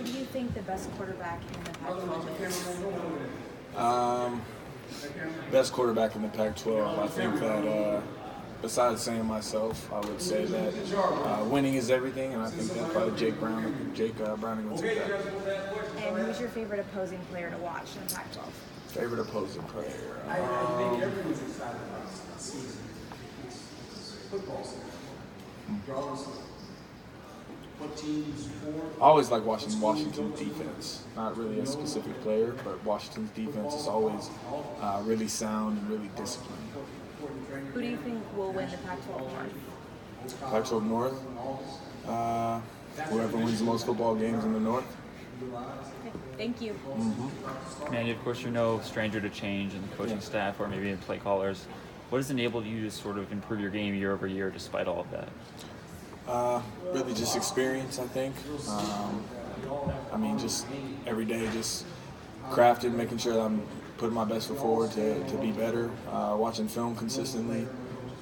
Who do you think the best quarterback in the Pac-12 is? Best quarterback in the Pac-12. I think that besides saying myself, I would say that winning is everything, and I think that's probably Jake Browning. Browning will take that. And who's your favorite opposing player to watch in the Pac-12? Favorite opposing player? I think everyone's excited about the season. Football season. Regardless of what teams for. I always like watching Washington's defense. Not really a specific player, but Washington's defense is always really sound and really disciplined. Who do you think will win the Pac-12 North? Pac-12 North? Whoever wins the most football games in the North. Okay, thank you. Mm-hmm. Manny, of course, you're no stranger to change in the coaching staff or maybe in play callers. What has enabled you to sort of improve your game year over year despite all of that? Really just experience, I think. Just every day, just crafting, making sure that I'm putting my best foot forward to be better, watching film consistently,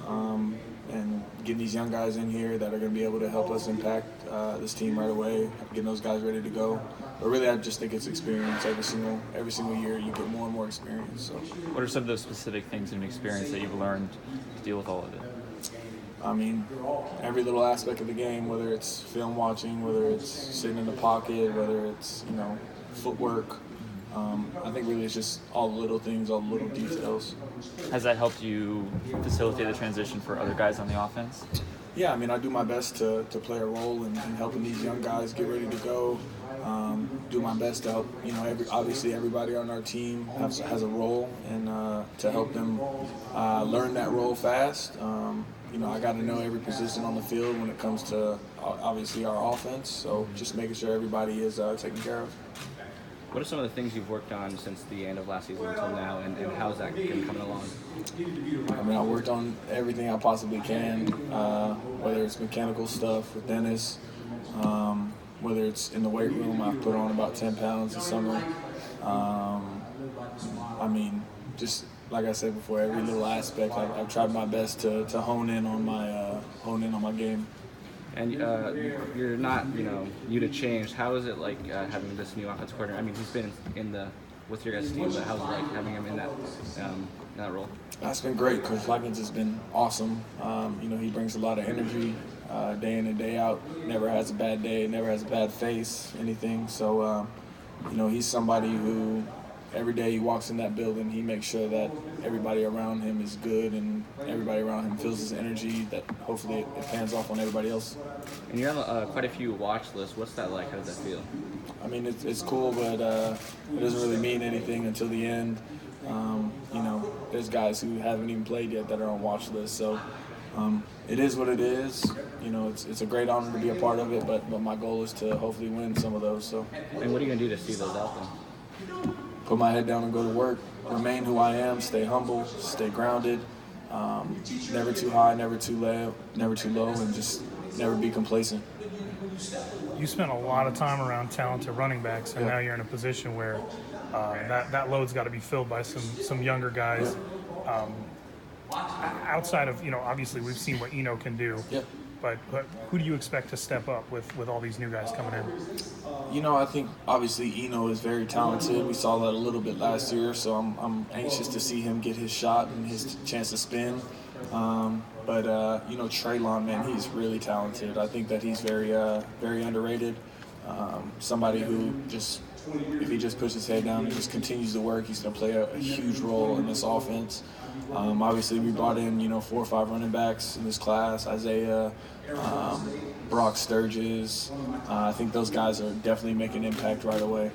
and getting these young guys in here that are going to be able to help us impact this team right away, getting those guys ready to go. But really, I just think it's experience. Every single year, you get more and more experience. So, what are some of those specific things in experience that you've learned to deal with all of it? Every little aspect of the game, whether it's film watching, whether it's sitting in the pocket, whether it's, footwork. I think really it's just all the little things, all the little details. Has that helped you facilitate the transition for other guys on the offense? Yeah, I do my best to play a role in helping these young guys get ready to go. Do my best to help, obviously everybody on our team has a role, and to help them learn that role fast. I got to know every position on the field when it comes to, obviously, our offense. So just making sure everybody is taken care of. What are some of the things you've worked on since the end of last season until now, and how's that been coming along? I worked on everything I possibly can, whether it's mechanical stuff with Dennis, whether it's in the weight room. I've put on about 10 pounds this summer. Just like I said before, every little aspect, I've tried my best to hone in on my game. And you're not, new to change. How is it like having this new offensive coordinator? He's been with your guys' team, but how's it like having him in that role? That's been great. Coach Wilkins has been awesome. He brings a lot of energy day in and day out. Never has a bad day, never has a bad face, anything. So, he's somebody who every day he walks in that building, he makes sure that everybody around him is good and everybody around him feels his energy, that hopefully it pans off on everybody else. And you have quite a few watch lists. What's that like? How does that feel? It's cool, but it doesn't really mean anything until the end. There's guys who haven't even played yet that are on watch lists. So it is what it is. It's a great honor to be a part of it, but my goal is to hopefully win some of those. So. And what are you going to do to see those out then? Put my head down and go to work, remain who I am, stay humble, stay grounded, never too high, never too low, and just never be complacent. You spent a lot of time around talented running backs, and now you're in a position where that load's got to be filled by some younger guys. Outside of, obviously we've seen what Eno can do. Yep. But who do you expect to step up with all these new guys coming in? I think obviously Eno is very talented. We saw that a little bit last year, so I'm anxious to see him get his shot and his chance to spin. But Treylon, man, he's really talented. I think that he's very underrated. Somebody who if he just puts his head down and just continues to work, he's going to play a huge role in this offense. Obviously, we brought in, 4 or 5 running backs in this class, Isaiah, Brock Sturgis. I think those guys are definitely making an impact right away.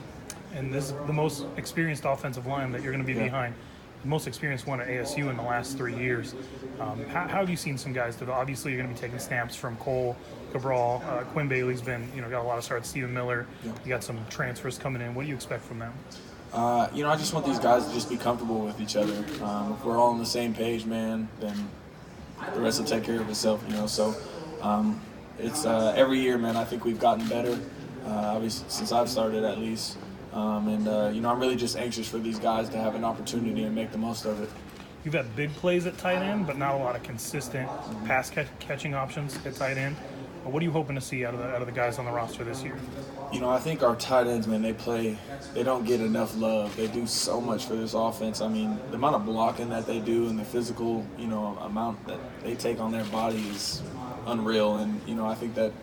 And this is the most experienced offensive line that you're going to be behind. The most experienced one at ASU in the last 3 years. How have you seen some guys develop? Obviously, you're going to be taking snaps from Cole, Cabral. Quinn Bailey's been, got a lot of starts. Stephen Miller. Yeah. You got some transfers coming in. What do you expect from them? I just want these guys to just be comfortable with each other. If we're all on the same page, man, then the rest will take care of itself, So it's every year, man, I think we've gotten better, obviously since I've started at least. I'm really just anxious for these guys to have an opportunity and make the most of it. You've had big plays at tight end, but not a lot of consistent pass catching options at tight end. But what are you hoping to see out of the guys on the roster this year? You know, I think our tight ends, man, they don't get enough love. They do so much for this offense. I mean, the amount of blocking that they do and the physical, amount that they take on their body is unreal. And, I think that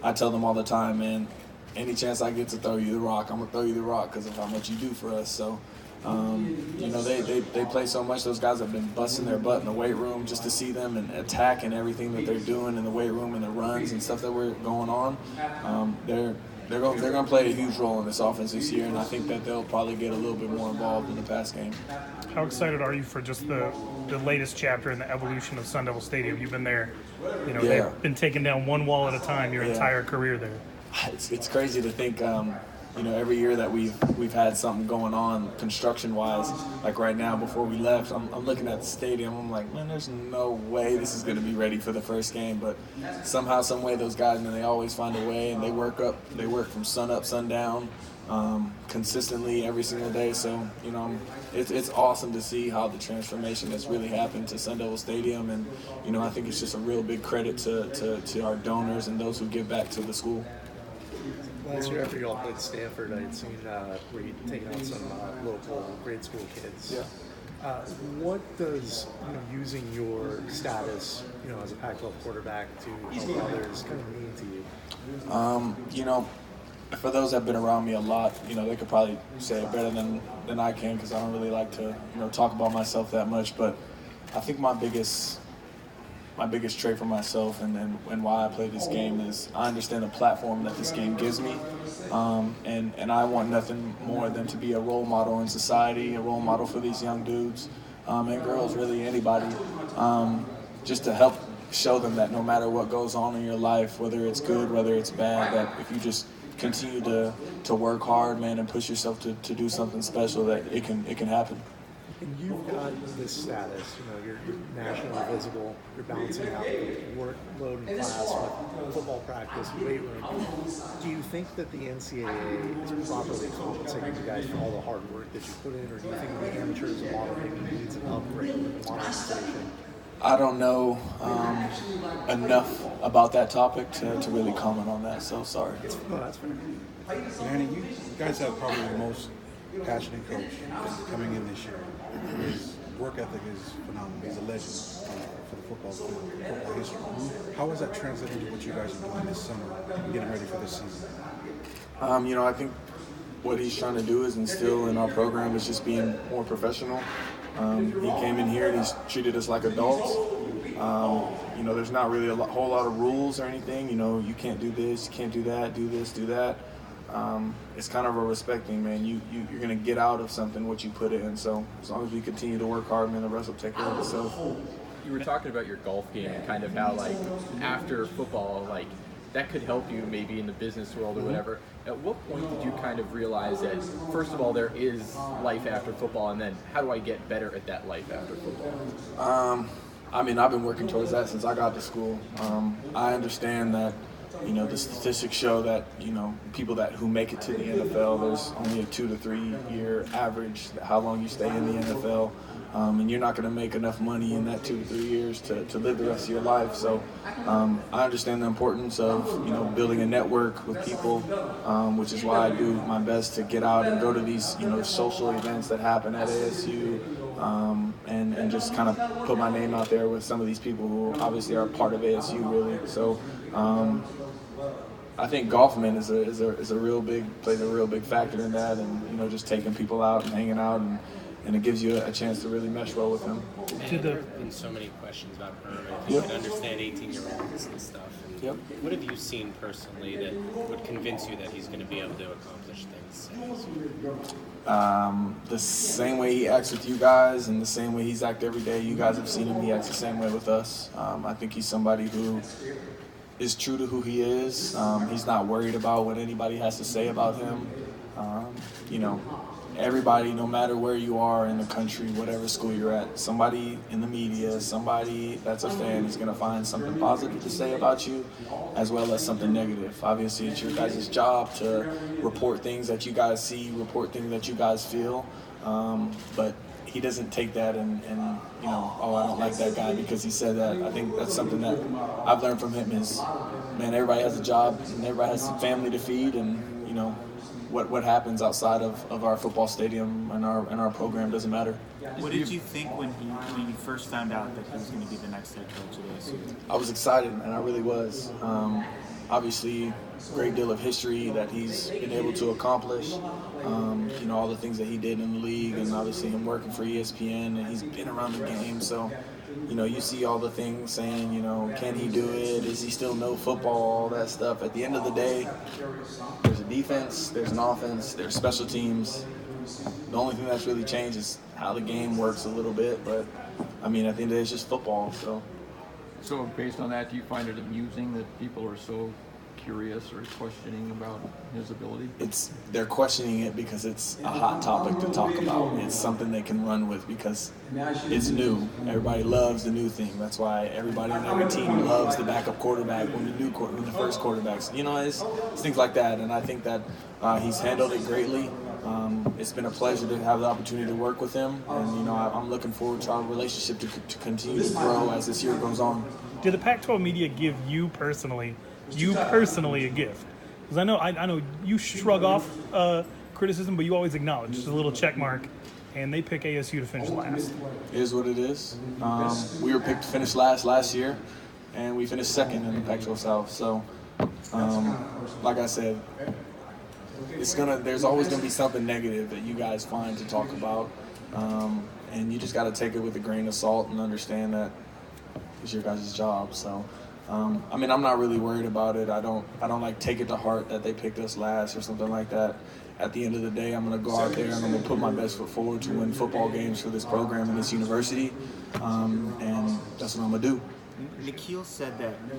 I tell them all the time, man, any chance I get to throw you the rock, I'm going to throw you the rock because of how much you do for us. So, they play so much. Those guys have been busting their butt in the weight room just to see them and attack and everything that they're doing in the weight room and the runs and stuff that we're going on. They're going to play a huge role in this offense this year, and I think that they'll probably get a little bit more involved in the pass game. How excited are you for just the latest chapter in the evolution of Sun Devil Stadium? You've been there, they've been taking down one wall at a time your entire career there. It's crazy to think, every year that we've had something going on construction-wise. Like right now, before we left, I'm looking at the stadium. I'm like, man, there's no way this is going to be ready for the first game. But somehow, some way, those guys, man, they always find a way, and they work from sun up, sundown, consistently every single day. So, it's awesome to see how the transformation has really happened to Sun Devil Stadium. And, I think it's just a real big credit to our donors and those who give back to the school. Last year after you all played Stanford, I had seen where you'd taken out some local grade school kids. Yeah. What does using your status, as a Pac-12 quarterback to help others kind of mean to you? For those that have been around me a lot, they could probably say it better than I can because I don't really like to, talk about myself that much. But I think my biggest trait for myself and why I play this game is I understand the platform that this game gives me, and I want nothing more than to be a role model in society, a role model for these young dudes and girls, really anybody, just to help show them that no matter what goes on in your life, whether it's good, whether it's bad, that if you just continue to work hard, man, and push yourself to do something special, that it can happen. And you've got this status, you're nationally visible, you're balancing out the workload in class with football practice, weight room. Do you think that the NCAA is properly compensating you guys for all the hard work that you put in, or do you think the amateurs model maybe needs an upgrade with monetization? I don't know enough about that topic to really comment on that, so sorry. No, that's fair. Manny, you guys have probably the most passionate coach coming in this year. His work ethic is phenomenal. He's a legend for the football history. How is that translating to what you guys are doing this summer and getting ready for this season? I think what he's trying to do is instill in our program is just being more professional. He came in here and he's treated us like adults. There's not really whole lot of rules or anything. You can't do this, you can't do that, do this, do that. It's kind of a respect thing, man. You're going to get out of something what you put in. So as long as we continue to work hard, man, the rest will take care of itself. You were talking about your golf game and kind of how, after football, that could help you maybe in the business world or whatever. At what point did you kind of realize that, first of all, there is life after football, and then how do I get better at that life after football? I've been working towards that since I got to school. I understand that, the statistics show that, people who make it to the NFL, there's only a 2 to 3 year average, how long you stay in the NFL. And you're not going to make enough money in that 2 to 3 years to live the rest of your life. So I understand the importance of, building a network with people, which is why I do my best to get out and go to these, social events that happen at ASU, and just kind of put my name out there with some of these people who obviously are part of ASU, really. So I think golf, man, plays a real big factor in that, and just taking people out and hanging out, and it gives you a chance to really mesh well with them. There have been so many questions about Herman. You can understand 18-year-olds and stuff. And what have you seen personally that would convince you that he's going to be able to accomplish things? The same way he acts with you guys and the same way he's acted every day. You guys have seen him. He acts the same way with us. I think he's somebody who is true to who he is. He's not worried about what anybody has to say about him. Everybody, no matter where you are in the country, whatever school you're at, somebody in the media, somebody that's a fan is going to find something positive to say about you as well as something negative. Obviously, it's your guys' job to report things that you guys see, report things that you guys feel. But he doesn't take that and you know, oh, I don't like that guy because he said that. I think that's something that I've learned from him is, man, everybody has a job and everybody has a family to feed, and you know, what happens outside of our football stadium and our program doesn't matter. What did you think when you first found out that he was going to be the next head coach at ASU? I was excited, man. I really was. Obviously, great deal of history that he's been able to accomplish. You know, all the things that he did in the league, and obviously him working for ESPN, and he's been around the game. So, you know, you see all the things saying, you know, can he do it? Does he still know football? All that stuff. At the end of the day, there's a defense, there's an offense, there's special teams. The only thing that's really changed is how the game works a little bit. But, I mean, at the end of the day, it's just football. So based on that, do you find it amusing that people are so curious or questioning about his ability? They're questioning it because it's a hot topic to talk about. It's something they can run with because it's new. Everybody loves the new thing. That's why everybody on every team loves the backup quarterback when the first quarterbacks. You know, it's things like that. And I think that he's handled it greatly. It's been a pleasure to have the opportunity to work with him, and you know, I'm looking forward to our relationship to continue to grow as this year goes on. Did the Pac-12 media give you personally a gift? Because I know you shrug off criticism, but you always acknowledge just a little check mark, and they pick ASU to finish last. It is what it is. We were picked to finish last year, and we finished second in the Pac-12 South. So, like I said, there's always gonna be something negative that you guys find to talk about, and you just got to take it with a grain of salt and understand that it's your guys' job. So, I mean, I'm not really worried about it. I don't like take it to heart that they picked us last or something like that. At the end of the day, I'm gonna go out there and I'm gonna put my best foot forward to win football games for this program and this university, and that's what I'm gonna do. Nikhil said that